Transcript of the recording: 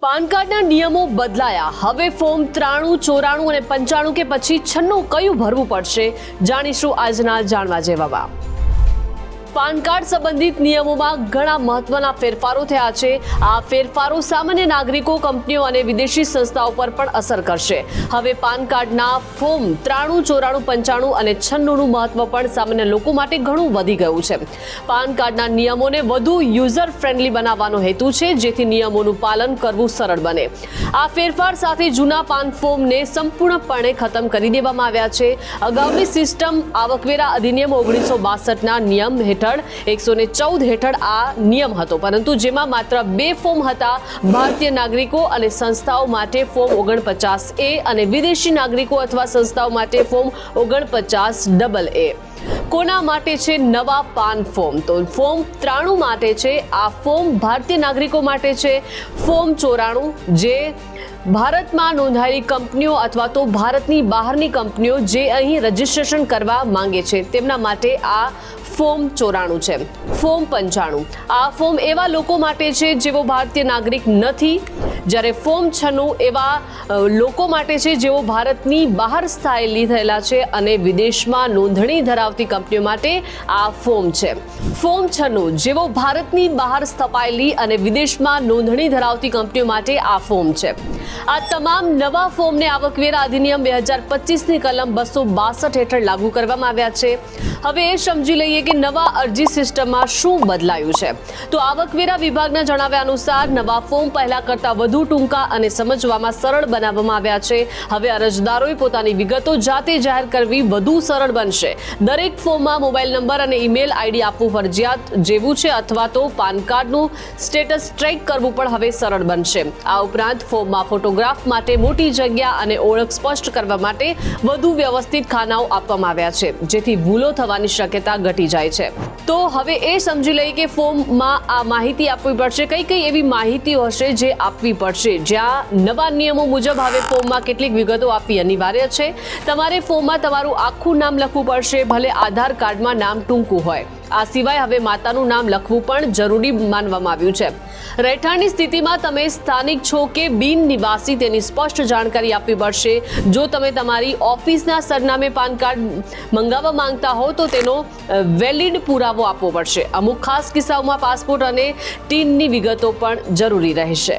પાન કાર્ડના નિયમો બદલાયા. હવે ફોર્મ 93, 94 અને 95 કે પછી 96 કયું ભરવું પડશે? જાણીશું આજના જાણવા જેવામાં. પાન કાર્ડ સંબંધિત નિયમોમાં ઘણા મહત્વના ફેરફારો થયા છે. આ ફેરફારો સામાન્ય નાગરિકો, કંપનીઓ અને વિદેશી સંસ્થાઓ પર પણ અસર કરશે. હવે પાન કાર્ડના ફોર્મ 93, 94, 95 અને 96નું મહત્વ પણ સામાન્ય લોકો માટે ઘણું વધી ગયું છે. પાન કાર્ડના નિયમોને વધુ યુઝર ફ્રેન્ડલી બનાવવાનો હેતુ છે, જેથી નિયમોનું પાલન કરવું સરળ બને. આ ફેરફાર સાથે જૂના પાન ફોર્મને સંપૂર્ણપણે ખતમ કરી દેવામાં આવ્યા છે. અગાઉની સિસ્ટમ આવકવેરા અધિનિયમ 1962ના નિયમ હેઠળ 114 હેઠળ આ નિયમ હતો, પરંતુ જેમાં માત્ર 2 ફોર્મ હતા. ભારતીય નાગરિકો અને સંસ્થાઓ માટે ફોર્મ 49A અને વિદેશી નાગરિકો અથવા સંસ્થાઓ માટે ફોર્મ 49AA. કોના માટે છે નવા પાન ફોર્મ? તો ફોર્મ 93 માટે છે. આ ફોર્મ ભારતીય નાગરિકો માટે છે. ફોર્મ 94 જે ભારતમાં નોંધાયેલી કંપનીઓ અથવા તો ભારતની બહારની કંપનીઓ જે અહીં રજીસ્ટ્રેશન કરવા માંગે છે તેમના માટે આ ફોર્મ 94 છે. ફોર્મ 95 આ ફોર્મ એવા લોકો માટે છે જેઓ ભારતીય નાગરિક નથી, જ્યારે ફોર્મ 96 એવા લોકો માટે છે જેઓ ભારતની બહાર સ્થાયી થયેલા છે અને વિદેશમાં નોંધણી ધરાવતી કંપનીઓ માટે આ ફોર્મ છે. ફોર્મ 96 જેઓ ભારતની બહાર સ્થપાયેલી અને વિદેશમાં નોંધણી ધરાવતી કંપનીઓ માટે આ ફોર્મ છે. આ તમામ નવા ફોર્મને આવકવેરા અધિનિયમ 2025ની કલમ 262 હેઠળ લાગુ કરવામાં આવ્યા છે. હવે એ સમજી લઈએ કે નવા અરજી સિસ્ટમમાં શું બદલાયું છે. તો આવકવેરા વિભાગના જણાવ્યા અનુસાર નવા ફોર્મ પહેલા કરતાં વધુ ટૂંકા અને સમજવામાં સરળ બનાવવામાં આવ્યા છે. હવે અરજદારોએ પોતાની વિગતો જાતે જાહેર કરવી વધુ સરળ બનશે. દરેક ફોર્મમાં મોબાઈલ નંબર અને ઈમેલ આઈડી આપવું ફરજિયાત જેવું છે, અથવા તો પાન કાર્ડનું સ્ટેટસ ટ્રેક કરવું પણ હવે સરળ બનશે. આ ઉપરાંત ફોર્મમાં ફોટોગ્રાફ માટે મોટી જગ્યા અને ઓળખ સ્પષ્ટ કરવા માટે વધુ વ્યવસ્થિત ખાનાઓ આપવામાં આવ્યા છે, જેથી ભૂલો થવાની શક્યતા ઘટી જાય છે. તો હવે એ સમજી લઈએ કે ફોર્મમાં આ માહિતી આપવી પડશે. કઈ એવી માહિતીઓ હશે જે આપવી પડશે? જ્યાં નવા નિયમો મુજબ હવે ફોર્મમાં કેટલીક વિગતો આપવી અનિવાર્ય છે. તમારે ફોર્મમાં તમારું આખું નામ લખવું પડશે, ભલે આધાર કાર્ડમાં નામ ટૂંકું હોય. આ સિવાય હવે માતાનું નામ લખવું પણ જરૂરી માનવામાં આવ્યું છે. રહેઠાણની સ્થિતિમાં તમે સ્થાનિક છો કે બિન નિવાસી તેની સ્પષ્ટ જાણકારી આપવી પડશે. જો તમે તમારી ઓફિસના સરનામે પાન કાર્ડ મંગાવવા માંગતા હો તો તેનો વેલિડ પુરાવો આપવો પડશે. અમુક ખાસ કિસ્સાઓમાં પાસપોર્ટ અને ટીનની વિગતો પણ જરૂરી રહેશે.